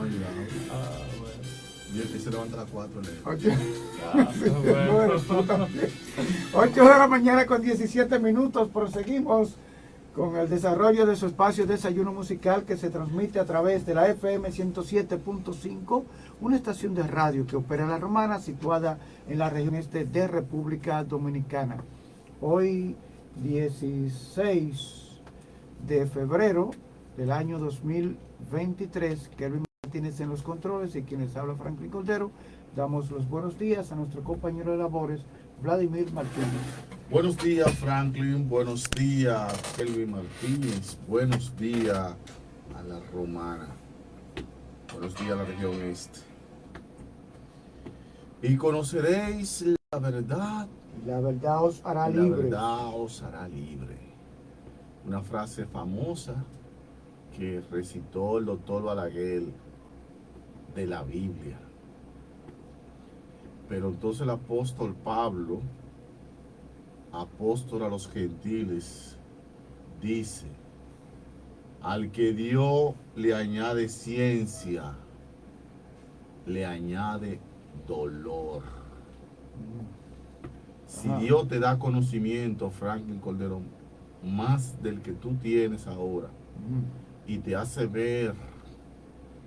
ayudado. Bueno. Y él se levanta a las 4. Bueno, tú también. 8 de la mañana con 17 minutos. Proseguimos con el desarrollo de su espacio Desayuno Musical, que se transmite a través de la FM 107.5, una estación de radio que opera en La Romana, situada en la región este de República Dominicana. Hoy, 16 de febrero del año 2023, Kelvin Martínez en los controles y quienes habla Franklin Cordero. Damos los buenos días a nuestro compañero de labores, Vladimir Martínez. Buenos días, Franklin. Buenos días, Kelvin Martínez. Buenos días a La Romana. Buenos días a la región este. Y conoceréis la verdad. La verdad os hará La libre. verdad os hará libre. Una frase famosa que recitó el doctor Balaguer de la Biblia. Pero entonces el apóstol Pablo, apóstol a los gentiles, dice: al que Dios le añade ciencia, le añade dolor. Si Dios te da conocimiento, Franklin Cordero, más del que tú tienes ahora, y te hace ver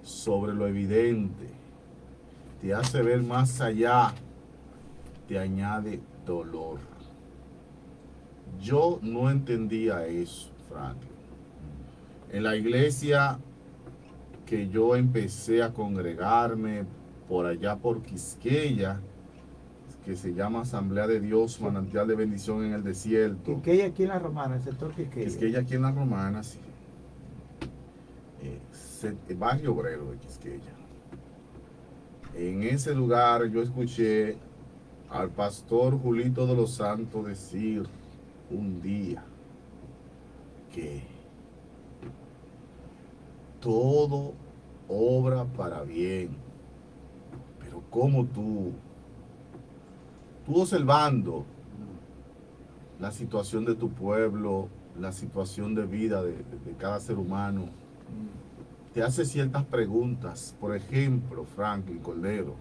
sobre lo evidente, te hace ver más allá, te añade dolor. Yo no entendía eso, Franklin. En la iglesia que yo empecé a congregarme por allá por Quisqueya, que se llama Asamblea de Dios, Manantial de Bendición en el Desierto. Quisqueya aquí en La Romana, el sector Quisqueya. Quisqueya aquí en La Romana, sí. Barrio Obrero de Quisqueya. En ese lugar yo escuché al pastor Julito de los Santos decir un día que todo obra para bien, pero como tú observando la situación de tu pueblo, la situación de vida de cada ser humano, te hace ciertas preguntas. Por ejemplo, Franklin Cordero,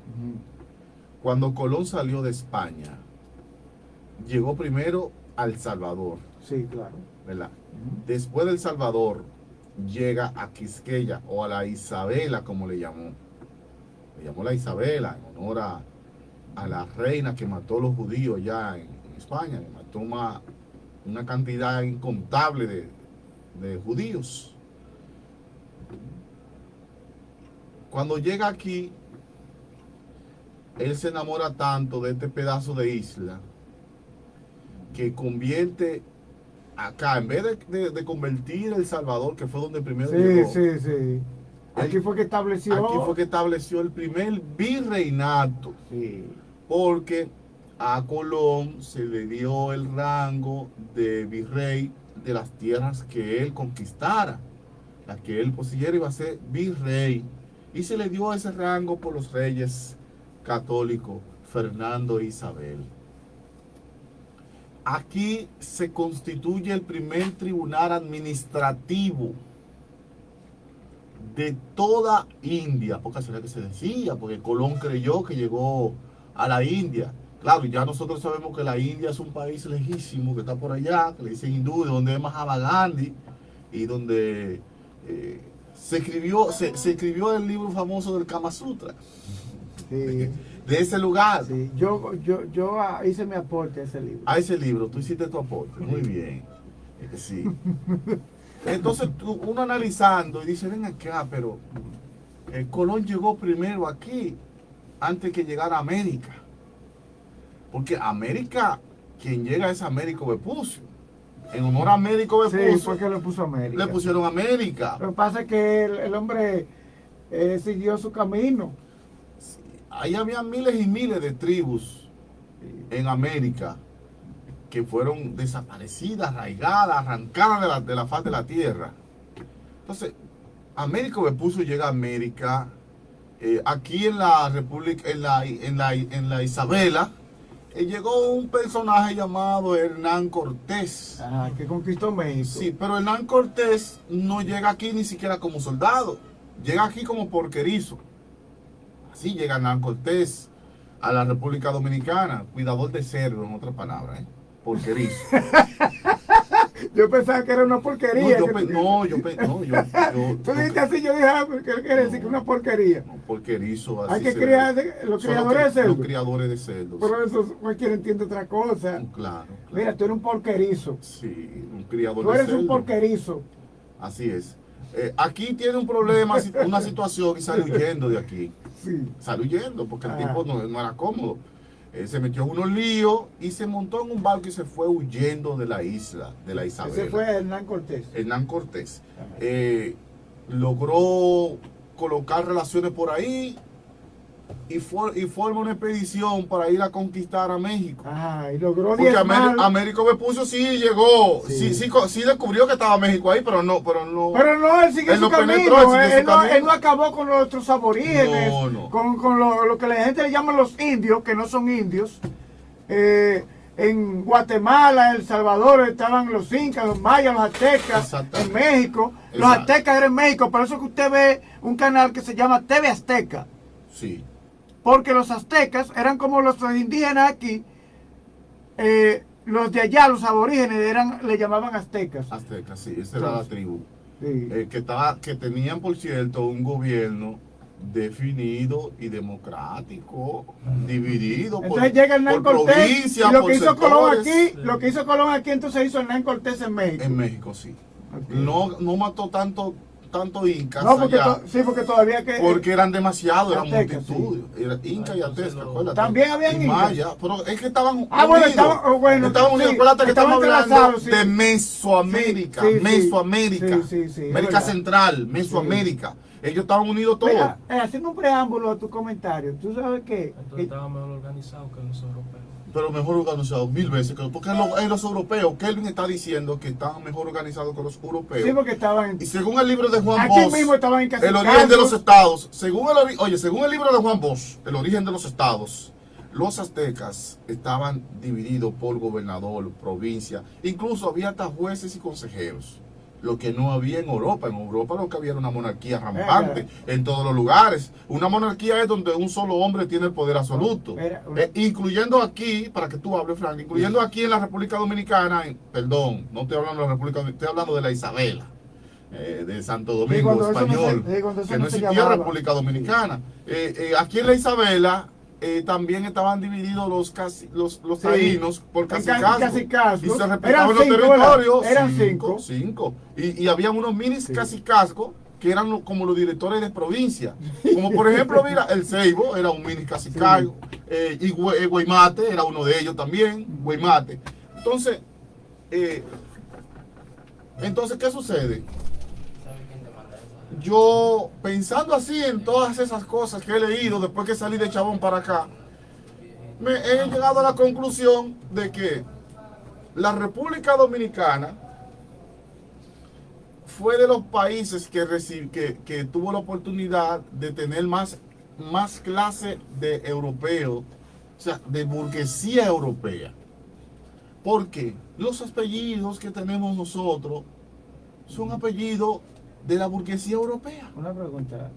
cuando Colón salió de España, llegó primero a El Salvador. Sí, claro. ¿Verdad? Después del Salvador, llega a Quisqueya, o a la Isabela, como le llamó. Le llamó la Isabela en honor a la reina que mató a los judíos ya en España. Que mató una cantidad incontable de judíos. Cuando llega aquí, él se enamora tanto de este pedazo de isla que convierte acá, en vez de convertir El Salvador, que fue donde primero llegó. Sí. Aquí fue que estableció el primer virreinato. Sí. Porque a Colón se le dio el rango de virrey de las tierras que él conquistara. Las que él poseyera, iba a ser virrey. Y se le dio ese rango por los reyes católicos Fernando e Isabel. Aquí se constituye el primer tribunal administrativo de toda India, porque así era que se decía, porque Colón creyó que llegó a la India. Claro, ya nosotros sabemos que la India es un país lejísimo que está por allá, que le dicen hindú, donde es Mahatma Gandhi y donde se escribió el libro famoso del Kama Sutra. Sí. De ese lugar. Sí. Yo hice mi aporte a ese libro. A ese libro, tú hiciste tu aporte. Muy bien. Sí. Entonces uno analizando y dice, ven acá, pero Colón llegó primero aquí antes que llegara a América. Porque América, quien llega es Américo Vespucio. En honor a Américo Vespucio. Sí, porque le puso América. Le pusieron América. Lo que pasa es que el hombre siguió su camino. Sí. Ahí había miles y miles de tribus en América que fueron desaparecidas, arraigadas, arrancadas de la faz de la tierra. Entonces, Américo Vespucio llega a América, aquí en la República, en la Isabela, llegó un personaje llamado Hernán Cortés. Que conquistó México. Sí, pero Hernán Cortés no llega aquí ni siquiera como soldado. llega aquí como porquerizo. Así llega Hernán Cortés a la República Dominicana, cuidador de cerdo, en otras palabras, porquerizo. Yo pensaba que era una porquería. Tú dijiste así, yo dije, porque él quiere decir que una porquería. No, porquerizo, así. Hay que criar los criadores de cerdos. Los criadores de cerdos. Pero eso cualquiera entiende otra cosa. Claro. Mira, tú eres un porquerizo. Sí, un criador de cerdos. Tú eres un porquerizo. Así es. Aquí tiene un problema, una situación y sale huyendo de aquí. Sí. Sale huyendo porque el tipo no era cómodo. Se metió en unos líos y se montó en un barco y se fue huyendo de la isla, de la Isabela. Ese fue Hernán Cortés. Hernán Cortés. Logró colocar relaciones por ahí y forma una expedición para ir a conquistar a México. Y logró porque Américo Vespucio sí llegó, sí descubrió que estaba México ahí, pero no. Pero no, él sigue su camino. Él no acabó con nuestros aborígenes, con lo que la gente le llama los indios, que no son indios. En Guatemala, El Salvador estaban los incas, los mayas, los aztecas. En México, los aztecas eran en México. Por eso que usted ve un canal que se llama TV Azteca. Sí. Porque los aztecas eran como los indígenas aquí, los de allá, los aborígenes, le llamaban aztecas. Aztecas, sí, esa era la tribu. Sí. Que tenían, por cierto, un gobierno definido y democrático, dividido. Entonces llega Hernán Cortés, y lo que hizo Colón aquí, entonces hizo Hernán Cortés en México. En México, sí. Okay. No mató tanto incas porque todavía porque eran demasiados, eran multitud, era inca y azteca, acuérdate. También habían incas, pero es que estaban unidos. Estaban unidos, acuérdate que estamos hablando de Mesoamérica, América Central, Mesoamérica. Ellos estaban unidos todos. Mira, haciendo un preámbulo a tu comentario, tú sabes que estaban mejor organizados que los europeos. Pero mejor organizados 1000 veces, porque los europeos, Kelvin está diciendo que estaban mejor organizados que los europeos. Sí, porque estaban. Y según el libro de Juan Bosch, mismo estaban en El origen de los estados, según el libro de Juan Bosch, El origen de los estados, los aztecas estaban divididos por gobernador, provincia, incluso había hasta jueces y consejeros. Lo que no había en Europa. En Europa lo que había era una monarquía rampante en todos los lugares. Una monarquía es donde un solo hombre tiene el poder absoluto. Incluyendo aquí, para que tú hables, Frank, incluyendo aquí en la República Dominicana, perdón, no estoy hablando de la República Dominicana, estoy hablando de la Isabela, de Santo Domingo Español, que no existía República Dominicana. Aquí en la Isabela también estaban divididos los taínos por cacicazgos. Y se respetaban los territorios. Eran cinco. Y había unos mini cacicazgos que eran como los directores de provincia. Como por ejemplo, mira, el Ceibo era un mini cacicazgo. Y Guaymate era uno de ellos también. Guaymate. Entonces, ¿qué sucede? Yo, pensando así en todas esas cosas que he leído después que salí de Chabón para acá, me he llegado a la conclusión de que la República Dominicana fue de los países que tuvo la oportunidad de tener más clase de europeo, o sea, de burguesía europea. Porque los apellidos que tenemos nosotros son apellidos de la burguesía europea. Una pregunta,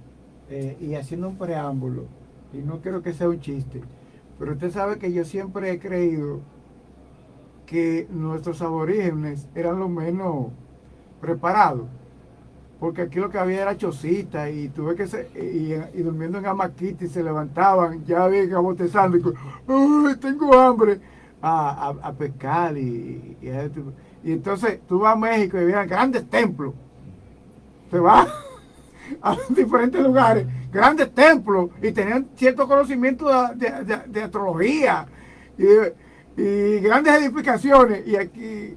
y haciendo un preámbulo, y no quiero que sea un chiste, pero usted sabe que yo siempre he creído que nuestros aborígenes eran los menos preparados, porque aquí lo que había era chocita, y tuve que y durmiendo en hamaquita, y se levantaban, ya bien botezando, y ¡ay, tengo hambre! A pescar, y entonces tú vas a México y veían grandes templos. Se va a diferentes lugares, grandes templos, y tenían cierto conocimiento de astrología y grandes edificaciones, y aquí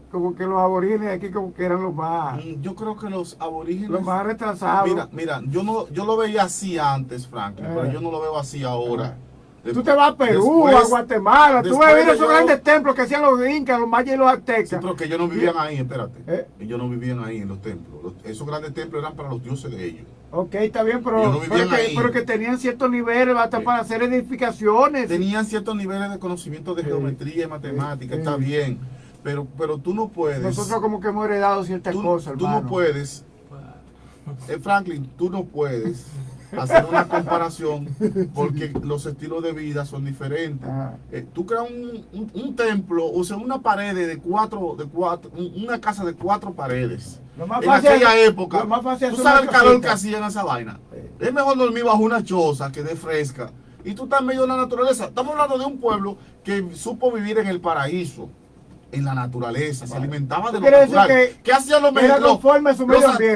como que los aborígenes aquí como que eran los más... Yo creo que los aborígenes... Los más retrasados. Mira, yo lo veía así antes, Franklin, pero yo no lo veo así ahora. Tú te vas a Perú, a Guatemala, tú ves esos grandes templos que hacían los incas, los mayas y los aztecas. Sí, pero que ellos no vivían ahí, espérate. Ellos no vivían ahí en los templos. Esos grandes templos eran para los dioses de ellos. Ok, está bien, pero que tenían ciertos niveles hasta para hacer edificaciones. Tenían ciertos niveles de conocimiento de geometría y matemática, está bien. Pero tú no puedes... Nosotros como que hemos heredado ciertas cosas, hermano. Tú no puedes Franklin, tú no puedes hacer una comparación porque los estilos de vida son diferentes. Tú creas un templo, o sea, una pared una casa de 4 paredes. En aquella época, tú sabes el calor que hacía en esa vaina. Es mejor dormir bajo una choza que de fresca. Y tú estás en medio de la naturaleza. Estamos hablando de un pueblo que supo vivir en el paraíso, en la naturaleza, se alimentaba de lo natural. ¿Qué hacían los mexicanos?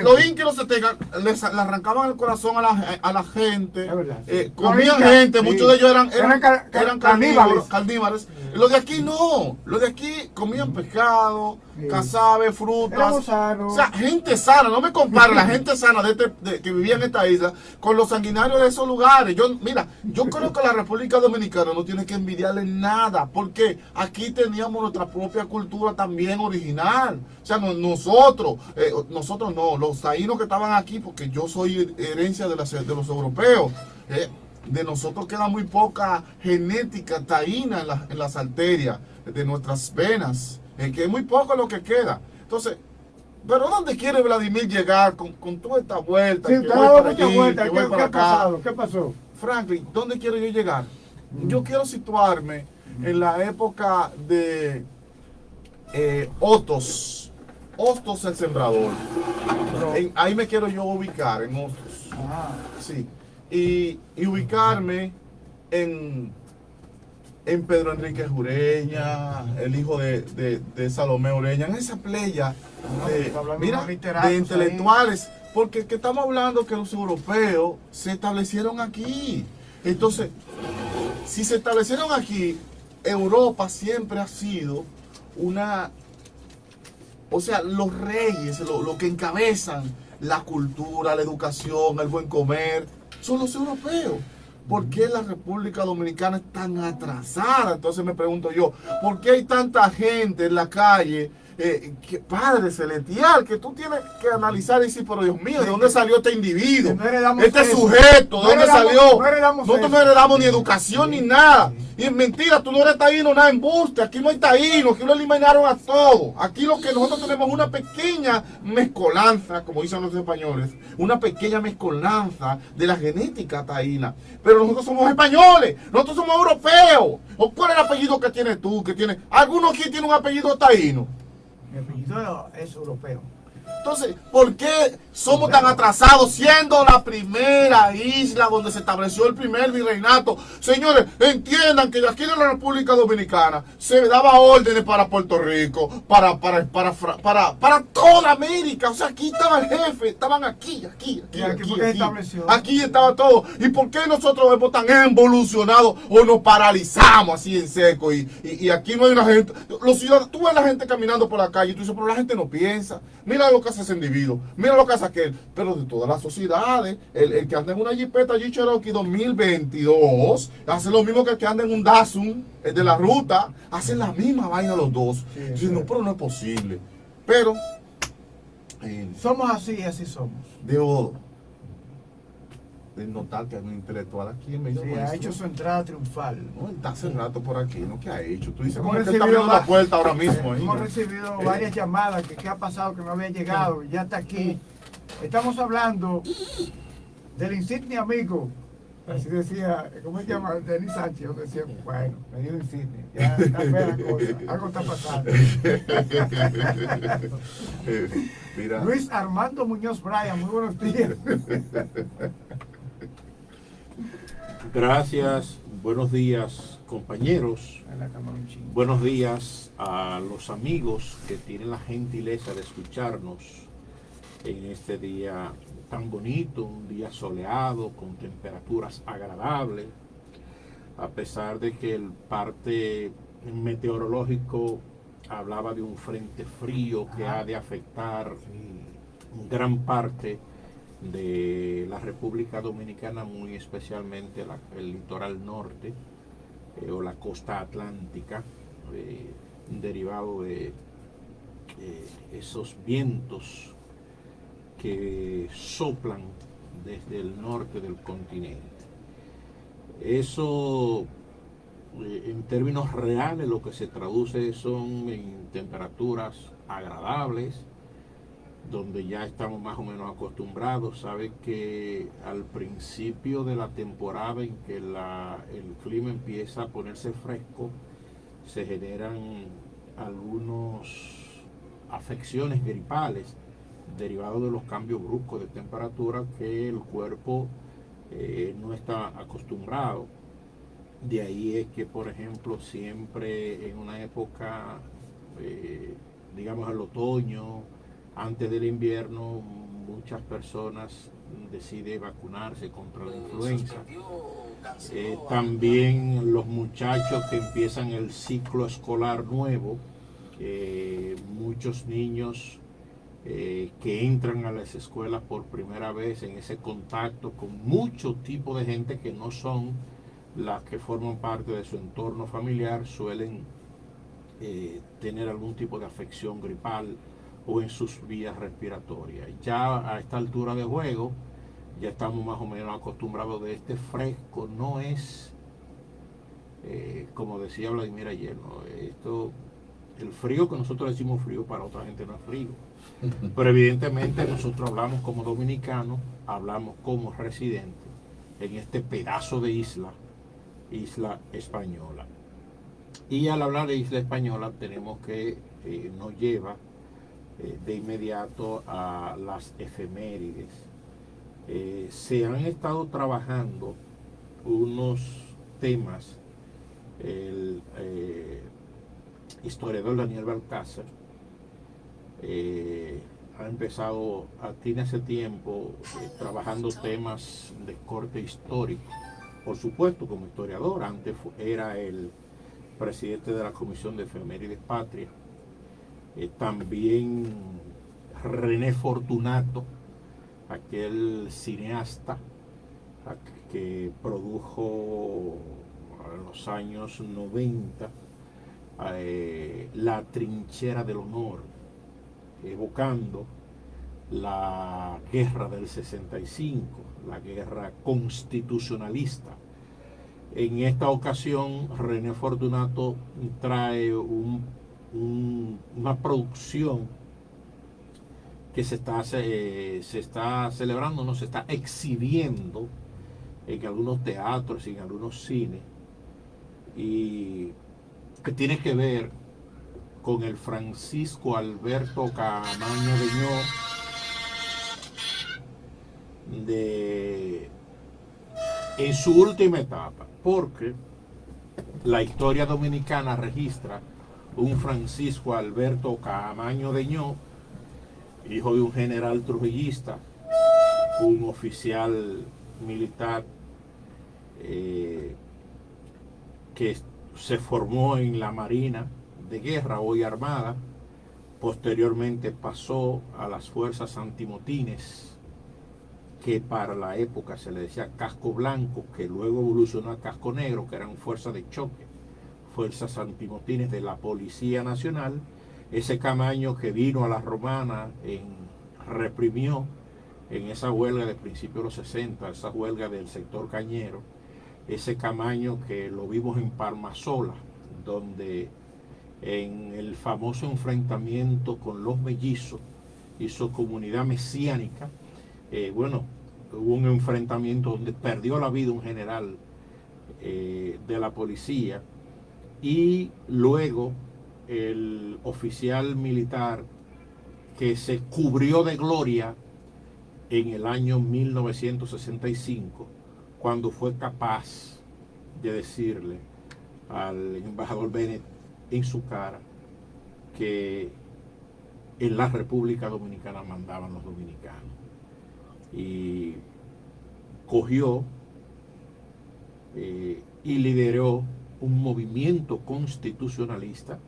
Los incas y los aztecas le arrancaban el corazón a la gente, comían gente, muchos de ellos eran carnívoros. Los de aquí no, los de aquí comían pescado, cazabe, frutas. O sea, gente sana, no me compare la gente sana que vivía en esta isla con los sanguinarios de esos lugares. Yo creo que la República Dominicana no tiene que envidiarle nada, porque aquí teníamos nuestra propia cultura también original. O sea, nosotros no, los taínos que estaban aquí, porque yo soy herencia de los europeos. De nosotros queda muy poca genética taína en las arterias de nuestras venas, que es muy poco lo que queda. Entonces, ¿pero dónde quiere Vladimir llegar con toda esta vuelta? Sí, ¿qué pasó? Franklin, ¿dónde quiero yo llegar? Yo quiero situarme en la época de Hostos el sembrador. Ahí me quiero yo ubicar, en Hostos. Sí. Y ubicarme en Pedro Enrique Ureña, el hijo de Salomé Ureña, en esa playa de intelectuales, porque que estamos hablando que los europeos se establecieron aquí. Entonces, si se establecieron aquí, Europa siempre ha sido o sea, los reyes, lo que encabezan la cultura, la educación, el buen comer, son los europeos. ¿Por qué la República Dominicana es tan atrasada? Entonces me pregunto yo, ¿por qué hay tanta gente en la calle? Padre celestial, que tú tienes que analizar y decir, pero Dios mío, ¿de dónde salió este individuo? Este sujeto, ¿de dónde salió? Nosotros no heredamos ni educación ni nada. Y es mentira, tú no eres taíno, nada embuste. Aquí no hay taíno, aquí lo eliminaron a todos. Aquí lo que nosotros tenemos es una pequeña mezcolanza, como dicen los españoles, una pequeña mezcolanza de la genética taína. Pero nosotros somos españoles, nosotros somos europeos. ¿O cuál es el apellido que tienes tú? ¿Alguno aquí tiene un apellido taíno? Mi apellido es europeo. Entonces, ¿por qué somos tan atrasados siendo la primera isla donde se estableció el primer virreinato? Señores, entiendan que aquí en la República Dominicana se daba órdenes para Puerto Rico, para toda América. O sea, aquí estaba el jefe, estaban aquí. Aquí estaba todo. ¿Y por qué nosotros hemos tan evolucionado o nos paralizamos así en seco? Y aquí no hay una gente. Tú ves la gente caminando por la calle y tú dices, pero la gente no piensa. Mira lo que hace ese individuo, mira lo que hace aquel. Pero de todas las sociedades, el que anda en una Jeepeta Jeep Cherokee 2022 hace lo mismo que el que anda en un Datsun, el de la ruta, hacen la misma vaina los dos. Sí, no, pero no es posible. Pero somos así somos. Debo de notar que hay un intelectual aquí en México. Sí, ha hecho su entrada triunfal. No, está hace rato por aquí, ¿no? ¿Qué ha hecho? Tú dices, hemos que está abriendo la puerta ahora mismo. Hemos recibido varias llamadas que qué ha pasado, que no había llegado, ya está aquí. Estamos hablando del insigne amigo. Así decía, ¿cómo se llama? Denis Sánchez. Yo decía, bueno, me dio insigne. Ya está fea la cosa, algo está pasando. Mira. Luis Armando Muñoz Bryan, muy buenos días. Gracias, buenos días compañeros, buenos días a los amigos que tienen la gentileza de escucharnos en este día tan bonito, un día soleado, con temperaturas agradables, a pesar de que el parte meteorológico hablaba de un frente frío que ha de afectar gran parte de la República Dominicana, muy especialmente el litoral norte o la costa atlántica, derivado de esos vientos que soplan desde el norte del continente. Eso, en términos reales, lo que se traduce son en temperaturas agradables, donde ya estamos más o menos acostumbrados. Sabe que al principio de la temporada en que el clima empieza a ponerse fresco, se generan algunas afecciones gripales derivados de los cambios bruscos de temperatura que el cuerpo no está acostumbrado. De ahí es que, por ejemplo, siempre en una época, digamos el otoño, antes del invierno, muchas personas deciden vacunarse contra la influenza. También los muchachos que empiezan el ciclo escolar nuevo, muchos niños que entran a las escuelas por primera vez en ese contacto con muchos tipos de gente que no son las que forman parte de su entorno familiar, suelen tener algún tipo de afección gripal o en sus vías respiratorias. Ya a esta altura de juego, ya estamos más o menos acostumbrados de este fresco. No es, como decía Vladimir ayer, ¿no? El frío que nosotros decimos frío, para otra gente no es frío. Pero evidentemente nosotros hablamos como dominicanos, hablamos como residentes en este pedazo de isla española. Y al hablar de isla española tenemos que nos lleva de inmediato a las efemérides. Se han estado trabajando unos temas. El historiador Daniel Balcázar ha empezado, tiene hace tiempo trabajando temas de corte histórico. Por supuesto, como historiador, antes era el presidente de la Comisión de Efemérides Patria. También René Fortunato, aquel cineasta que produjo en los años 90 La Trinchera del Honor, evocando la guerra del 65, la guerra constitucionalista. En esta ocasión, René Fortunato trae una producción que se está celebrando, no se está exhibiendo en algunos teatros y en algunos cines, y que tiene que ver con el Francisco Alberto Caamaño de en su última etapa, porque la historia dominicana registra un Francisco Alberto Caamaño Deñó, hijo de un general trujillista, un oficial militar que se formó en la Marina de Guerra, hoy Armada. Posteriormente pasó a las fuerzas antimotines, que para la época se le decía casco blanco, que luego evolucionó a casco negro, que eran fuerzas de choque, fuerzas antimotines de la Policía Nacional. Ese Camaño que vino a la Romana, reprimió en esa huelga de principios de los 60, esa huelga del sector cañero. Ese Camaño que lo vimos en Palmasola, donde en el famoso enfrentamiento con los mellizos y su comunidad mesiánica, hubo un enfrentamiento donde perdió la vida un general de la policía, y luego el oficial militar que se cubrió de gloria en el año 1965, cuando fue capaz de decirle al embajador Bennett en su cara que en la República Dominicana mandaban los dominicanos. Y cogió y lideró un movimiento constitucionalista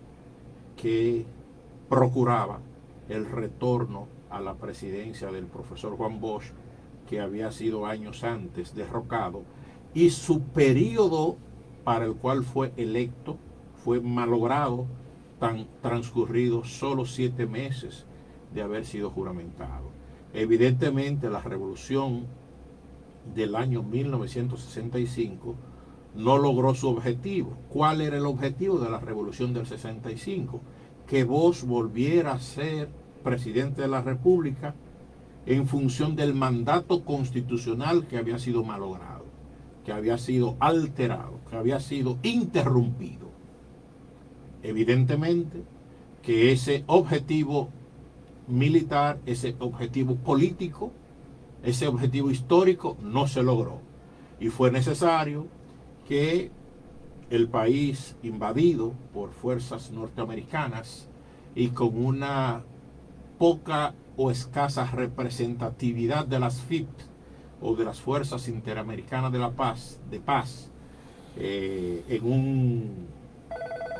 que procuraba el retorno a la presidencia del profesor Juan Bosch, que había sido años antes derrocado, y su periodo para el cual fue electo fue malogrado, transcurridos solo 7 meses de haber sido juramentado. Evidentemente, la revolución del año 1965 no logró su objetivo. ¿Cuál era el objetivo de la revolución del 65? Que Bosch volviera a ser presidente de la República en función del mandato constitucional que había sido malogrado, que había sido alterado, que había sido interrumpido. Evidentemente que ese objetivo militar, ese objetivo político, ese objetivo histórico no se logró. Y fue necesario que el país invadido por fuerzas norteamericanas y con una poca o escasa representatividad de las FIP o de las Fuerzas Interamericanas de la Paz, en un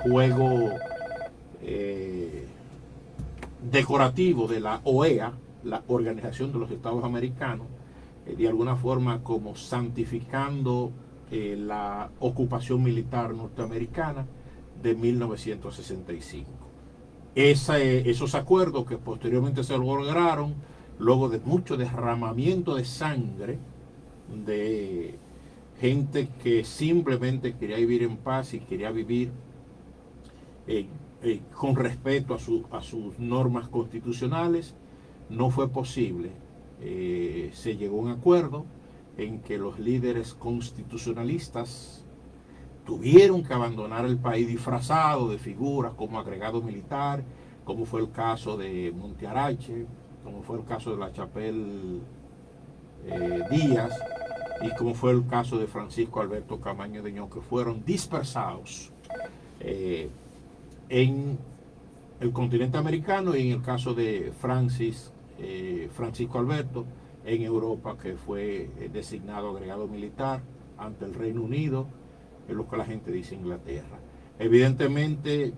juego decorativo de la OEA, la Organización de los Estados Americanos, de alguna forma como santificando la ocupación militar norteamericana de 1965. Esos acuerdos que posteriormente se lograron luego de mucho derramamiento de sangre de gente que simplemente quería vivir en paz y quería vivir con respeto a sus normas constitucionales, no fue posible. Se llegó a un acuerdo en que los líderes constitucionalistas tuvieron que abandonar el país disfrazado de figuras como agregado militar, como fue el caso de Montearache, como fue el caso de La Chapelle Díaz y como fue el caso de Francisco Alberto Camaño Deñón, que fueron dispersados en el continente americano, y en el caso de Francisco Alberto en Europa, que fue designado agregado militar ante el Reino Unido, es lo que la gente dice Inglaterra. Evidentemente,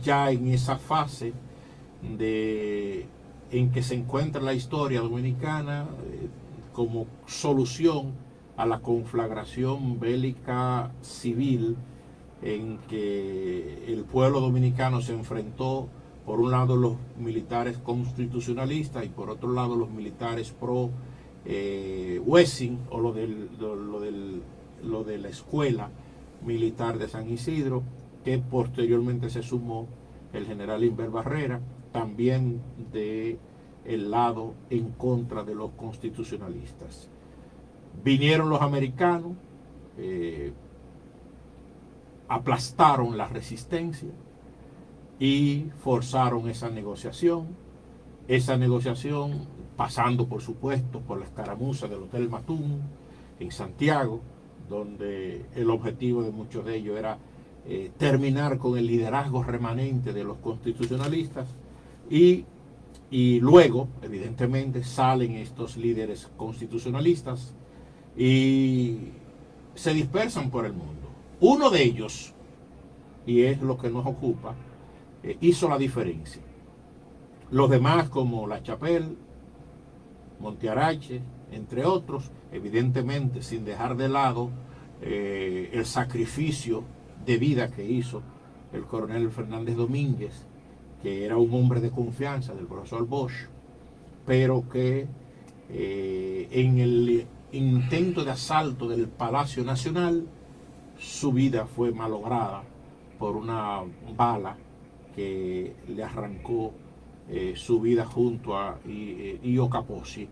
ya en esa fase en que se encuentra la historia dominicana como solución a la conflagración bélica civil en que el pueblo dominicano se enfrentó, por un lado los militares constitucionalistas y por otro lado los militares pro Wessing, o lo de la escuela militar de San Isidro, que posteriormente se sumó el general Inver Barrera, también del lado en contra de los constitucionalistas. Vinieron los americanos, aplastaron la resistencia y forzaron esa negociación pasando por supuesto por la escaramuza del Hotel Matún en Santiago, donde el objetivo de muchos de ellos era terminar con el liderazgo remanente de los constitucionalistas, y luego evidentemente salen estos líderes constitucionalistas y se dispersan por el mundo. Uno de ellos, y es lo que nos ocupa, hizo la diferencia. Los demás, como La Chapelle, Montearache, entre otros, evidentemente sin dejar de lado el sacrificio de vida que hizo el coronel Fernández Domínguez, que era un hombre de confianza del profesor Bosch, pero que en el intento de asalto del Palacio Nacional, su vida fue malograda por una bala que le arrancó su vida junto a Io Capozzi,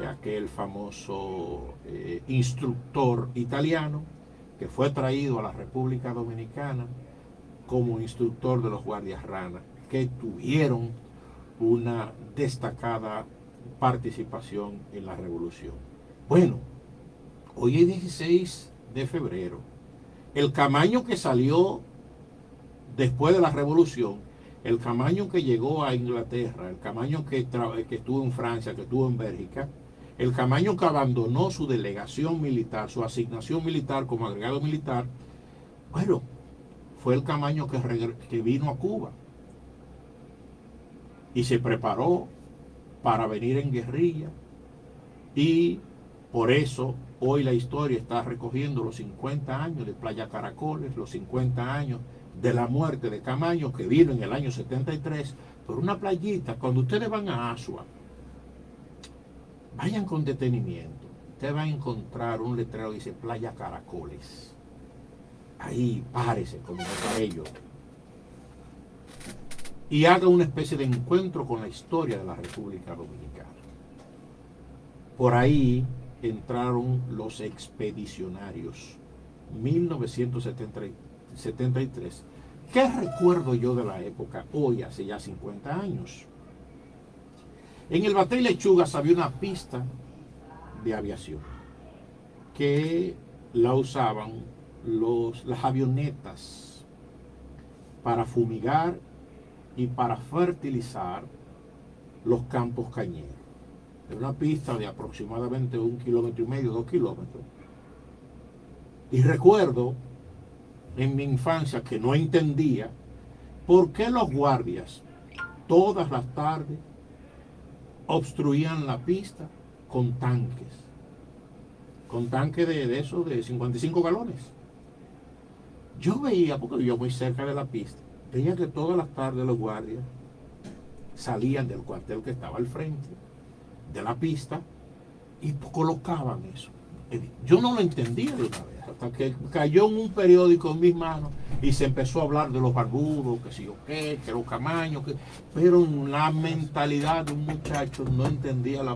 aquel famoso instructor italiano que fue traído a la República Dominicana como instructor de los guardias Rana, que tuvieron una destacada participación en la revolución. Bueno, hoy es 16 de febrero. El Camaño que salió después de la revolución, el Camaño que llegó a Inglaterra, el Camaño que estuvo en Francia, que estuvo en Bélgica, el Camaño que abandonó su delegación militar, su asignación militar como agregado militar, bueno, fue el Camaño que vino a Cuba y se preparó para venir en guerrilla, y por eso hoy la historia está recogiendo los 50 años de Playa Caracoles, los 50 años de la muerte de Camaño, que vino en el año 73 por una playita. Cuando ustedes van a Asua, vayan con detenimiento, ustedes van a encontrar un letrero que dice Playa Caracoles. Ahí párese con el cabello. y haga una especie de encuentro con la historia de la República Dominicana. Por ahí entraron los expedicionarios, 1973. ¿Qué recuerdo yo de la época hoy, hace ya 50 años? En el Batey Lechugas había una pista de aviación que la usaban las avionetas para fumigar y para fertilizar los campos cañeros. Era una pista de aproximadamente 1,5 kilómetros, 2 kilómetros. Y recuerdo en mi infancia que no entendía por qué los guardias todas las tardes obstruían la pista con tanques de esos de 55 galones. Yo veía, porque vivía muy cerca de la pista, veía que todas las tardes los guardias salían del cuartel que estaba al frente de la pista y colocaban eso. Yo no lo entendía de una vez, hasta que cayó en un periódico en mis manos y se empezó a hablar de los barbudos, que si yo qué, que los camaños, pero en la mentalidad de un muchacho no entendía el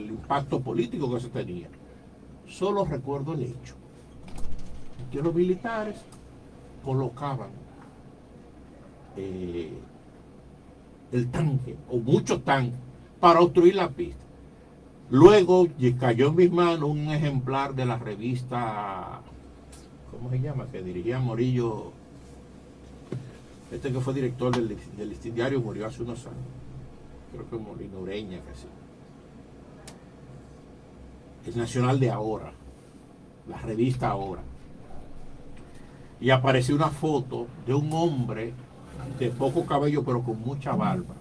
impacto político que se tenía. Solo recuerdo el hecho que los militares colocaban el tanque o muchos tanques para obstruir la pista. Luego cayó en mis manos un ejemplar de la revista, ¿cómo se llama?, que dirigía Morillo, que fue director del diario, murió hace unos años, creo que Molino Ureña, casi. El Nacional de Ahora, la revista Ahora. Y apareció una foto de un hombre de poco cabello pero con mucha barba.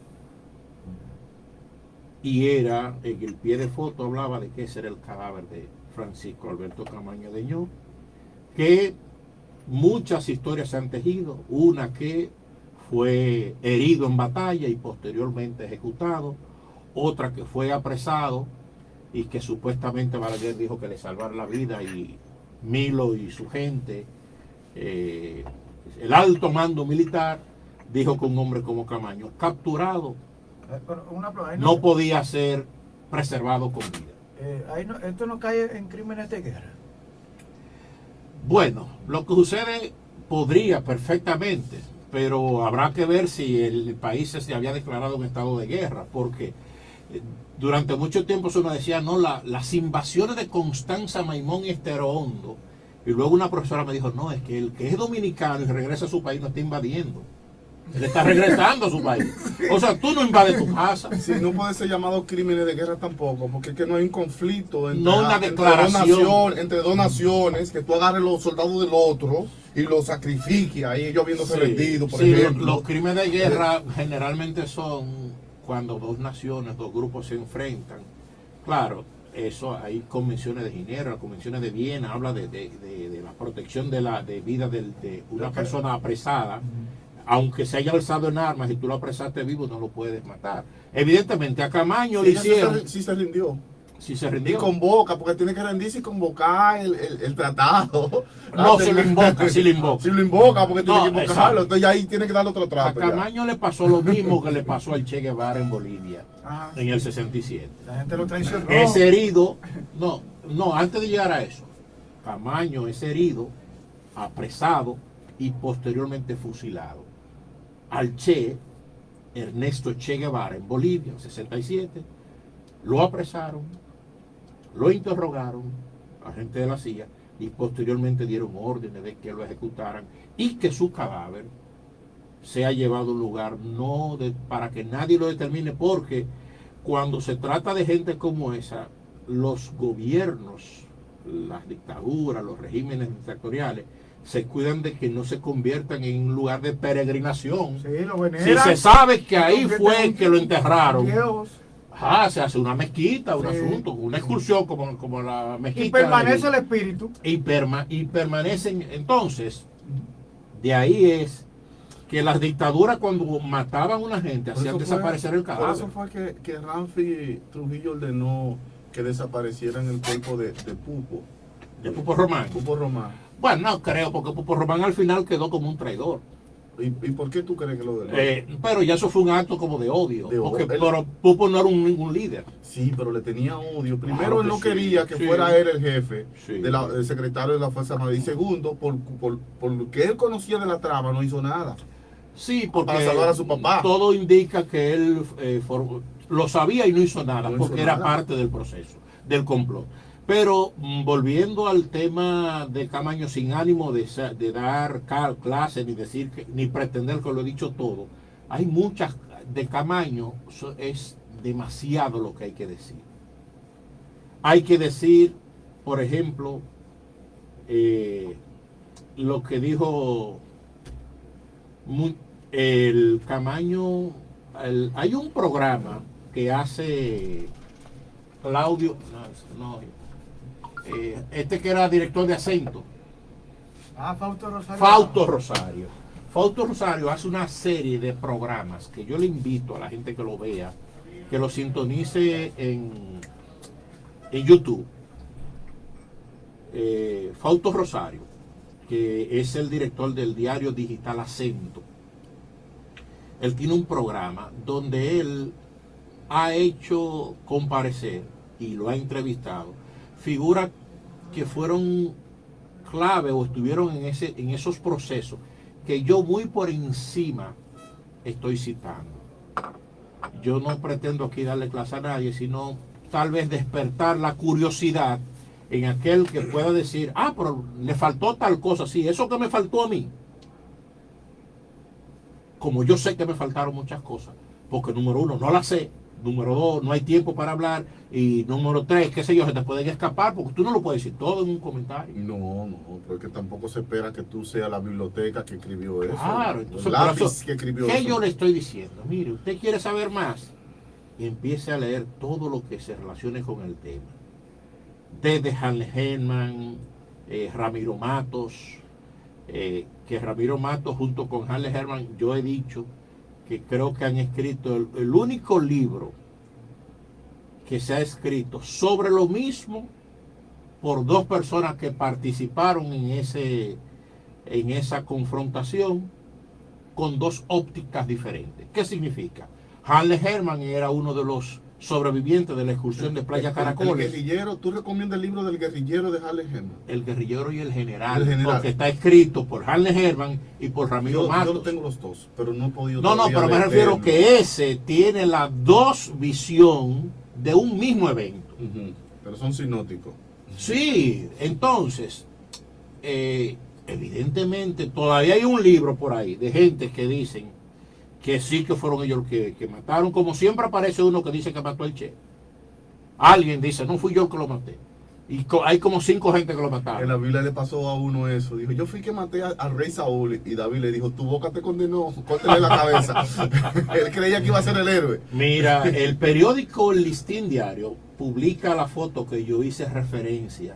Y era, en el pie de foto hablaba de que ese era el cadáver de Francisco Alberto Camaño Deñó, que muchas historias se han tejido, una que fue herido en batalla y posteriormente ejecutado, otra que fue apresado y que supuestamente Balaguer dijo que le salvara la vida, y Milo y su gente, el alto mando militar, dijo que un hombre como Camaño, capturado, no podía ser preservado con vida. Esto no cae en crímenes de guerra. Bueno, lo que sucede podría perfectamente, pero habrá que ver si el país se había declarado un estado de guerra, porque durante mucho tiempo se nos decía, no, las invasiones de Constanza, Maimón y Estero Hondo, y luego una profesora me dijo, no, es que el que es dominicano y regresa a su país no está invadiendo. Él está regresando a su país. O sea, tú no invades tu casa. Sí, no puede ser llamado crímenes de guerra tampoco, porque es que no hay un conflicto entre, no una declaración entre dos naciones, que tú agarres los soldados del otro y los sacrifiques, ahí ellos viéndose rendidos, por ejemplo. Los crímenes de guerra generalmente son cuando dos naciones, dos grupos se enfrentan. Claro, eso hay convenciones de Ginebra, convenciones de Viena, habla de la protección de la vida de una persona apresada. Aunque se haya alzado en armas y tú lo apresaste vivo, no lo puedes matar. Evidentemente a Camaño le hicieron. Sí se rindió. Sí se rindió. Y convoca, porque tiene que rendirse y convocar el tratado. No, si lo invoca, si lo invoca. Si lo invoca, porque tiene que invocarlo. Exacto. Entonces ahí tiene que darle otro trato. A Camaño le pasó lo mismo que le pasó al Che Guevara en Bolivia, Ajá, en el 67. La gente lo traicionó. Es herido, no, antes de llegar a eso, Camaño es herido, apresado y posteriormente fusilado. Al Che, Ernesto Che Guevara, en Bolivia, en 67, lo apresaron, lo interrogaron, la gente de la CIA, y posteriormente dieron órdenes de que lo ejecutaran y que su cadáver sea llevado a un lugar para que nadie lo determine, porque cuando se trata de gente como esa, los gobiernos, las dictaduras, los regímenes dictatoriales, se cuidan de que no se conviertan en un lugar de peregrinación. Sí, lo veneran. Si se sabe que ahí fue que lo enterraron, Dios. se hace una mezquita, un asunto, una excursión como la mezquita. Y permanece el espíritu. Y permanecen. Entonces, de ahí es que las dictaduras, cuando mataban a una gente, hacían desaparecer el cadáver. Por eso fue que Ramfi Trujillo ordenó que desaparecieran el cuerpo de Pupo. De Pupo Román. Pupo Román. Bueno, no creo, porque Pupo Román al final quedó como un traidor. ¿Y por qué tú crees que lo deló? Pero ya eso fue un acto como de odio. De porque odio. pero Pupo no era ningún líder. Sí, pero le tenía odio. Primero, Claro él no que sí, quería que sí. fuera él el jefe, Sí. del secretario de la Fuerza Armada. Y segundo, por lo que él conocía de la trama, no hizo nada. Sí, porque Para salvar a su papá. todo indica que él lo sabía y no hizo nada, No hizo porque era nada. parte del proceso, del complot. Pero volviendo al tema de Camaño, sin ánimo de dar clases, ni decir ni pretender que lo he dicho todo, hay muchas de Camaño, es demasiado lo que hay que decir. Hay que decir, por ejemplo, lo que dijo el Camaño. Hay un programa que hace Claudio, este que era director de Acento, Fausto Rosario. Fausto Rosario hace una serie de programas que yo le invito a la gente que lo vea, que lo sintonice en YouTube. Fausto Rosario, que es el director del diario digital Acento, él tiene un programa donde él ha hecho comparecer y lo ha entrevistado figuras que fueron clave o estuvieron en esos procesos que yo muy por encima estoy citando. Yo no pretendo aquí darle clase a nadie, sino tal vez despertar la curiosidad en aquel que pueda decir, pero le faltó tal cosa, sí, eso que me faltó a mí. Como yo sé que me faltaron muchas cosas, porque número uno, no las sé, número dos, no hay tiempo para hablar, y número tres, qué sé yo, se te pueden escapar, porque tú no lo puedes decir todo en un comentario. No, porque tampoco se espera que tú seas la biblioteca que escribió eso. Claro, entonces, el lápiz que escribió ¿qué eso. yo le estoy diciendo? Mire, usted quiere saber más, y empiece a leer todo lo que se relacione con el tema. Desde Hanley Herman, Ramiro Matos, que Ramiro Matos junto con Hanley Herman, yo he dicho que creo que han escrito el único libro que se ha escrito sobre lo mismo por dos personas que participaron en esa confrontación con dos ópticas diferentes. ¿Qué significa? Hanley Herman era uno de los sobrevivientes de la excursión de Playa Caracoles. El guerrillero, ¿tú recomiendas el libro del guerrillero de Hanley Herman? El guerrillero y el general, El general. porque está escrito por Hanley Herman y por Ramiro Matos. Yo lo tengo los dos, pero no he podido. No, pero me refiero que ese tiene las dos visiones de un mismo evento. Pero son sinóticos. Sí, entonces, evidentemente, todavía hay un libro por ahí de gente que dicen que sí que fueron ellos los que mataron, como siempre aparece uno que dice que mató al Che. Alguien dice, no fui yo el que lo maté. Y hay como 5 gente que lo mataron. En la Biblia le pasó a uno eso. Dijo, yo fui que maté al rey Saúl. Y David le dijo, tu boca te condenó, córtale la cabeza. Él creía que iba a ser el héroe. Mira, el periódico El Listín Diario publica la foto que yo hice referencia,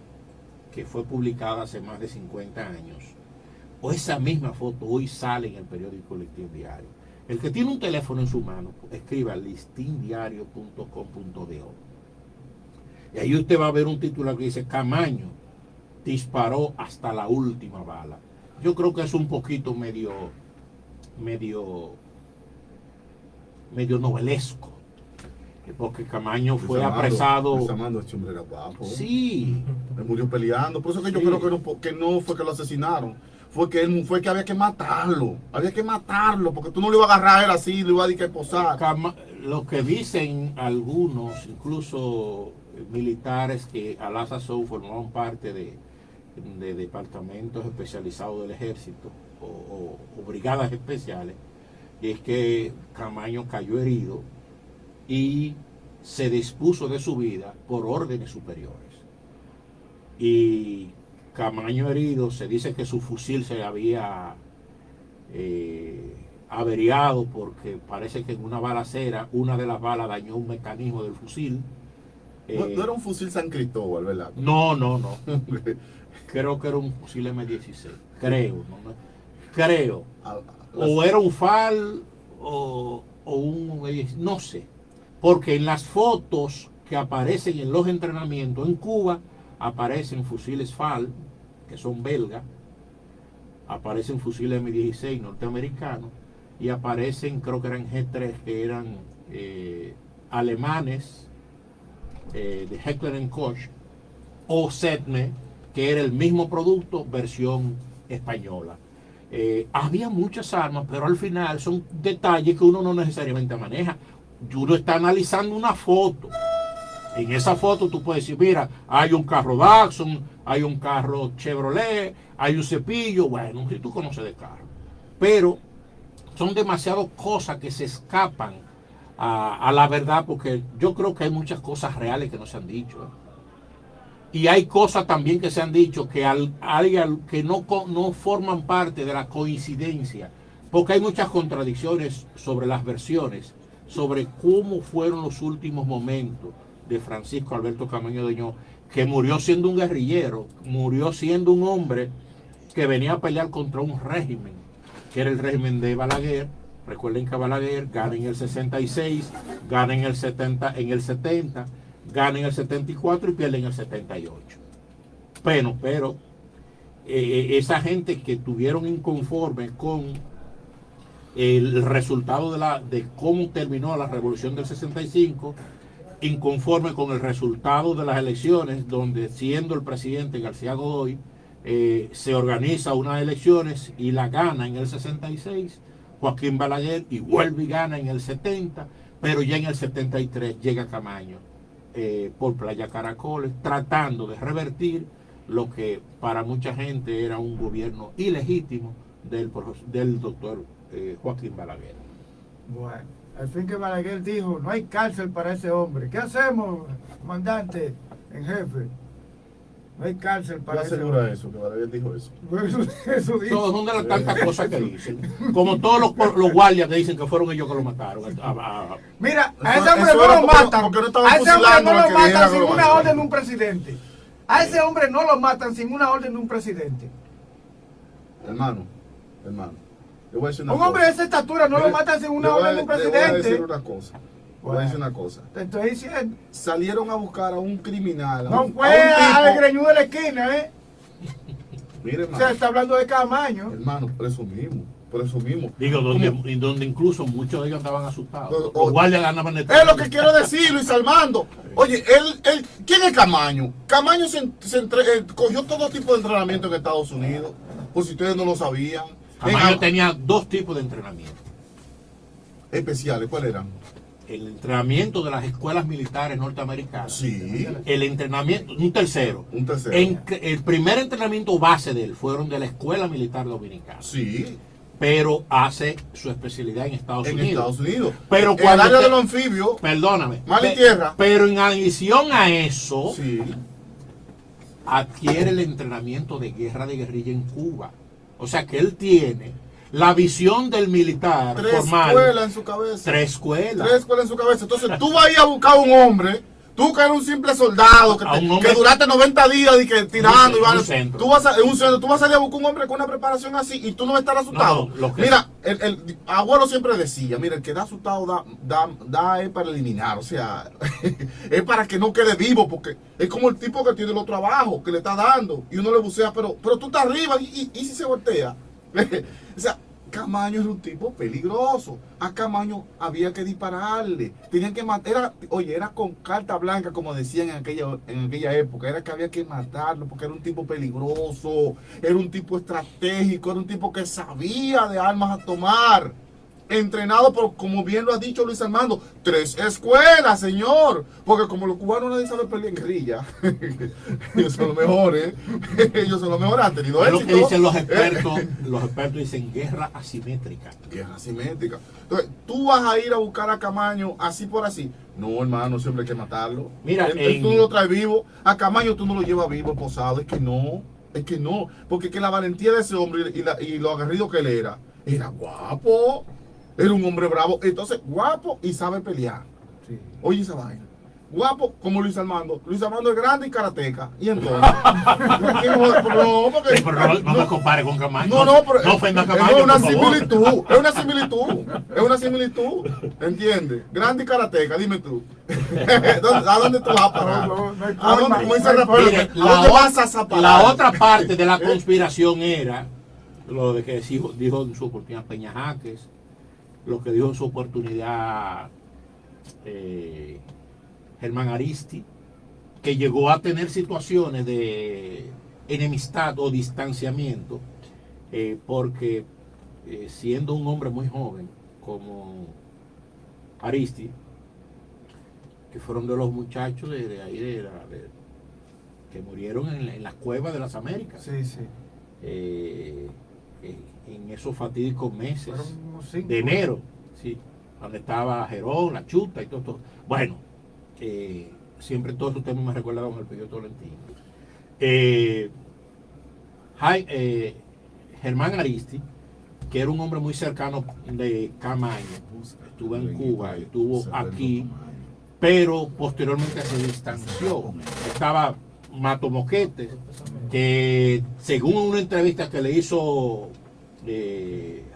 que fue publicada hace más de 50 años. O esa misma foto hoy sale en el periódico El Listín Diario. El que tiene un teléfono en su mano, escriba listindiario.com.do. Y ahí usted va a ver un título que dice Camaño disparó hasta la última bala. Yo creo que es un poquito medio novelesco, porque Camaño fue apresado. Este hombre era guapo. Sí. Él murió peleando. Por eso que yo Sí. creo que no fue que lo asesinaron. Fue que había que matarlo. Había que matarlo, porque tú no lo ibas a agarrar a él así, lo ibas a decir que posar. Lo que dicen algunos, incluso militares que a la sazón formaban parte de departamentos especializados del ejército o brigadas especiales, es que Camaño cayó herido y se dispuso de su vida por órdenes superiores. Y Camaño herido, se dice que su fusil se había averiado porque parece que en una balacera una de las balas dañó un mecanismo del fusil. No era un fusil San Cristóbal, ¿verdad? No. Creo que era un fusil M16. Creo. O era un FAL o un... No sé. Porque en las fotos que aparecen en los entrenamientos en Cuba aparecen fusiles FAL, que son belgas. aparecen fusiles M16 norteamericanos y aparecen, creo que eran G3, que eran alemanes, de Heckler & Koch, o Zetme, que era el mismo producto, versión española. Había muchas armas, pero al final son detalles que uno no necesariamente maneja. Uno está analizando una foto. En esa foto tú puedes decir, mira, hay un carro Datsun, hay un carro Chevrolet, hay un cepillo. Bueno, si tú conoces de carro. Pero son demasiadas cosas que se escapan a la verdad, porque yo creo que hay muchas cosas reales que no se han dicho. Y hay cosas también que se han dicho que que no forman parte de la coincidencia, porque hay muchas contradicciones sobre las versiones, sobre cómo fueron los últimos momentos de Francisco Alberto Camaño Deñó, que murió siendo un guerrillero, murió siendo un hombre que venía a pelear contra un régimen, que era el régimen de Balaguer. Recuerden que Balaguer gana en el 66, gana en el 70, gana en el 74 y pierde en el 78. Pero esa gente que estuvieron inconformes con el resultado de cómo terminó la revolución del 65, inconforme con el resultado de las elecciones, donde siendo el presidente García Godoy, se organiza unas elecciones y la gana en el 66 Joaquín Balaguer, y vuelve y gana en el 70, pero ya en el 73 llega Camaño por Playa Caracoles, tratando de revertir lo que para mucha gente era un gobierno ilegítimo del doctor Joaquín Balaguer. Bueno, al fin que Balaguer dijo, no hay cárcel para ese hombre. ¿Qué hacemos, comandante en jefe? No hay cárcel para ese hombre. asegura eso, que Balaguer dijo eso? Eso dice. Todas son de las tantas cosas que dicen. Como todos los guardias que dicen que fueron ellos que lo mataron. Mira, a ese hombre no lo matan. A ese hombre no lo matan sin una orden de un presidente. A ese hombre no lo matan sin una orden de un presidente. Hermano. Le voy a decir una Un cosa. hombre de esa estatura no lo matan sin una orden de un presidente. Le voy a decir una cosa. Voy a decir una cosa. Te estoy diciendo. Salieron a buscar a un criminal. No fue al greñudo de la esquina, ¿eh? Mire, O sea, está hablando de Camaño. hermano, presumimos. Digo, donde incluso muchos de ellos andaban asustados. Los guardias andaban Es lo que quiero decir, Luis Armando. Oye, ¿quién es Camaño? Camaño cogió todo tipo de entrenamiento en Estados Unidos, por si ustedes no lo sabían. Camaño tenía dos tipos de entrenamiento. Especiales, ¿cuáles eran? El entrenamiento de las escuelas militares norteamericanas. Sí. El entrenamiento, un tercero. El primer entrenamiento base de él fueron de la Escuela Militar Dominicana. Sí. Pero hace su especialidad en Estados Unidos. Pero en el área de los anfibios. Perdóname. Mar y tierra. Pero en adición a eso, sí, adquiere el entrenamiento de guerrilla en Cuba. O sea que él tiene la visión del militar. Tres escuelas en su cabeza. Tres escuelas en su cabeza. Entonces tú vas a ir a buscar a un hombre. Tú que eres un simple soldado, que duraste 90 días y que tirando tú vas a salir a buscar un hombre con una preparación así y tú no vas a estar asustado. Mira, el abuelo siempre decía, mira, el que da asustado da es para eliminar, o sea, es para que no quede vivo, porque es como el tipo que tiene el otro abajo, que le está dando, y uno le bucea, pero tú estás arriba y si se voltea. O sea, Camaño era un tipo peligroso. A Camaño había que dispararle. Tenían que matar. Era con carta blanca, como decían en aquella época. Era que había que matarlo porque era un tipo peligroso. Era un tipo estratégico. Era un tipo que sabía de armas a tomar. Entrenado por, como bien lo ha dicho Luis Armando, 3 escuelas, señor. Porque como los cubanos nadie sabe pelear en guerrilla. Ellos son los mejores. Ellos son los mejores. Han tenido éxito. Es lo que dicen los expertos. Los expertos dicen guerra asimétrica. Guerra asimétrica. Entonces, tú vas a ir a buscar a Camaño así por así. No, hermano, siempre hay que matarlo. Mira, tú no lo traes vivo. A Camaño tú no lo llevas vivo, posado. Es que no. Porque que la valentía de ese hombre y lo aguerrido que él era guapo. Era un hombre bravo, entonces guapo y sabe pelear. Sí. Oye esa vaina. Guapo como Luis Armando. Luis Armando es grande y karateca. Y entonces. no me compare con Camaño. No ofenda a Camaño. Es una similitud. ¿Entiendes? Grande y karateca, dime tú. ¿A dónde tú vas a parar? ¿A dónde, como dice Rafael, ¿a dónde vas a zaparar? La otra parte de la conspiración era lo de que dijo en su oportunidad Peña Jaques, lo que dijo en su oportunidad Germán Aristi, que llegó a tener situaciones de enemistad o distanciamiento, porque siendo un hombre muy joven como Aristi, que fueron de los muchachos de ahí que murieron en las cuevas de las Américas. Sí, sí. En esos fatídicos meses Fueron de enero, sí, donde estaba Jerón, la Chuta y todo. Bueno, siempre todos esos temas me recuerdan con el Pello Tolentino. Germán Aristi, que era un hombre muy cercano de Camaño, estuvo en Cuba, estuvo aquí, pero posteriormente se distanció. Estaba Mato Moquete, que según una entrevista que le hizo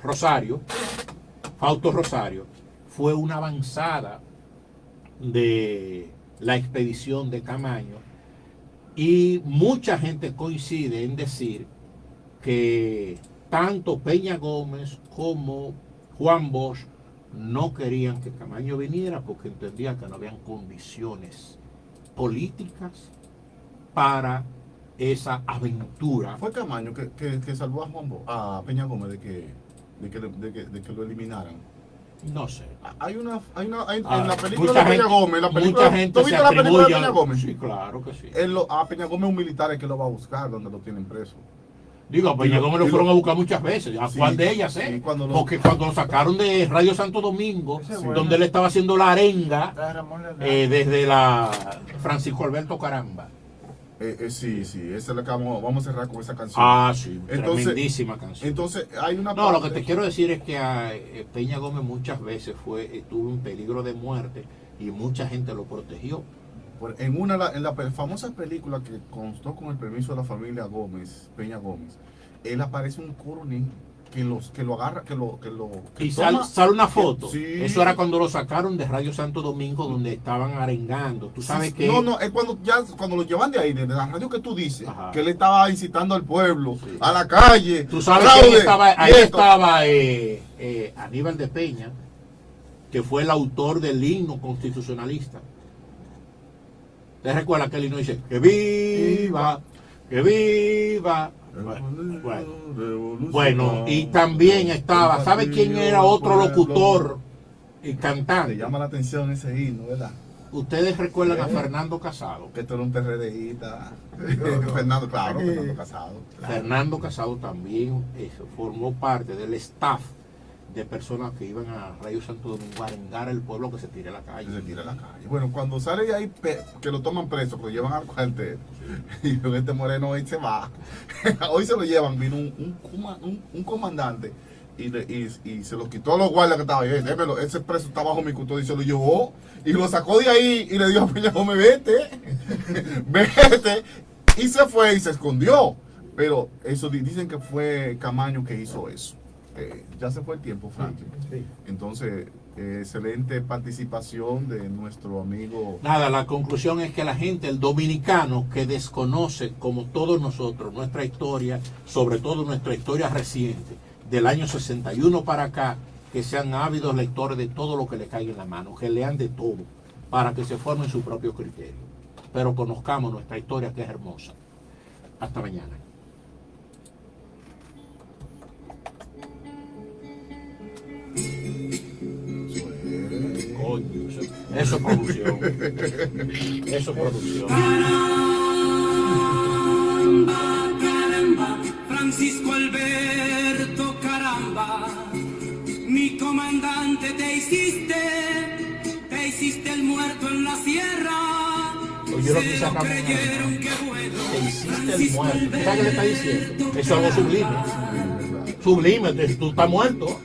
Rosario, Fausto Rosario, fue una avanzada de la expedición de Camaño, y mucha gente coincide en decir que tanto Peña Gómez como Juan Bosch no querían que Camaño viniera porque entendían que no habían condiciones políticas para esa aventura. Fue Camaño que salvó a Peña Gómez de que lo eliminaran. No sé. En la película mucha de Peña gente- Gómez, mucha gente ¿tú se viste la película de atribuye Peña Gómez? Sí, claro que sí. A Peña Gómez un militar es que lo va a buscar donde lo tienen preso. Digo, a Peña Gómez lo fueron a buscar muchas veces. ¿A Sí, cuál de ellas, sí, Porque cuando lo sacaron de Radio Santo Domingo, Ese es bueno. donde él estaba haciendo la arenga, Está Ramón Leonardo. desde la Francisco Alberto Caramba. Sí, esa es la que vamos a cerrar con esa canción. Ah, sí, Entonces- tremendísima canción. Entonces, hay una No, lo que parte- te quiero decir es que Peña Gómez muchas veces estuvo en peligro de muerte y mucha gente lo protegió. en la famosa película que constó con el permiso de la familia Gómez, Peña Gómez, él aparece un coronel que lo agarra, que Y toma- sale una foto. Sí. Eso era cuando lo sacaron de Radio Santo Domingo, donde estaban arengando. Tú sabes que... No, es cuando lo llevan de ahí, de la radio que tú dices, Ajá. que él estaba incitando al pueblo, Sí. a la calle. Tú sabes fraude, que ahí y esto. estaba Aníbal de Peña, que fue el autor del himno constitucionalista. ¿Te recuerdas que el himno dice, que viva, que viva? Bueno, y también estaba, ¿sabe quién era otro locutor y Te cantante? llama la atención ese himno, ¿verdad? Ustedes recuerdan a Fernando Casado. Que esto era un PRDista. Fernando, claro, Fernando Casado. Fernando Casado también formó parte del staff de personas que iban a Radio Santo Domingo a arengar al pueblo que se tire a la calle. Se tira a la calle. Bueno, cuando sale de ahí, que lo toman preso, que lo llevan al cuartel, y con este moreno hoy se va. Hoy se lo llevan, vino un comandante y se lo quitó a los guardias que estaban ahí. Démelo, ese preso está bajo mi custodia y se lo llevó y lo sacó de ahí y le dijo a Peña Gómez, vete, y se fue y se escondió. Pero eso dicen que fue Camaño que hizo eso. Ya se fue el tiempo, Franklin. Sí. Entonces, excelente participación de nuestro amigo. Nada, la conclusión es que la gente, el dominicano que desconoce, como todos nosotros, nuestra historia, sobre todo nuestra historia reciente, del año 61 para acá, que sean ávidos lectores de todo lo que le caiga en la mano, que lean de todo, para que se formen su propio criterio. Pero conozcamos nuestra historia, que es hermosa. Hasta mañana. Coño, eso es producción. Eso es producción. Caramba, Francisco Alberto, caramba, mi comandante te hiciste el muerto en la sierra. Oye, lo que Se saca lo con creyeron, eso. qué bueno. Te hiciste el muerto. ¿Sabes qué le está diciendo? Eso es algo sublime. Sublime, tú estás muerto.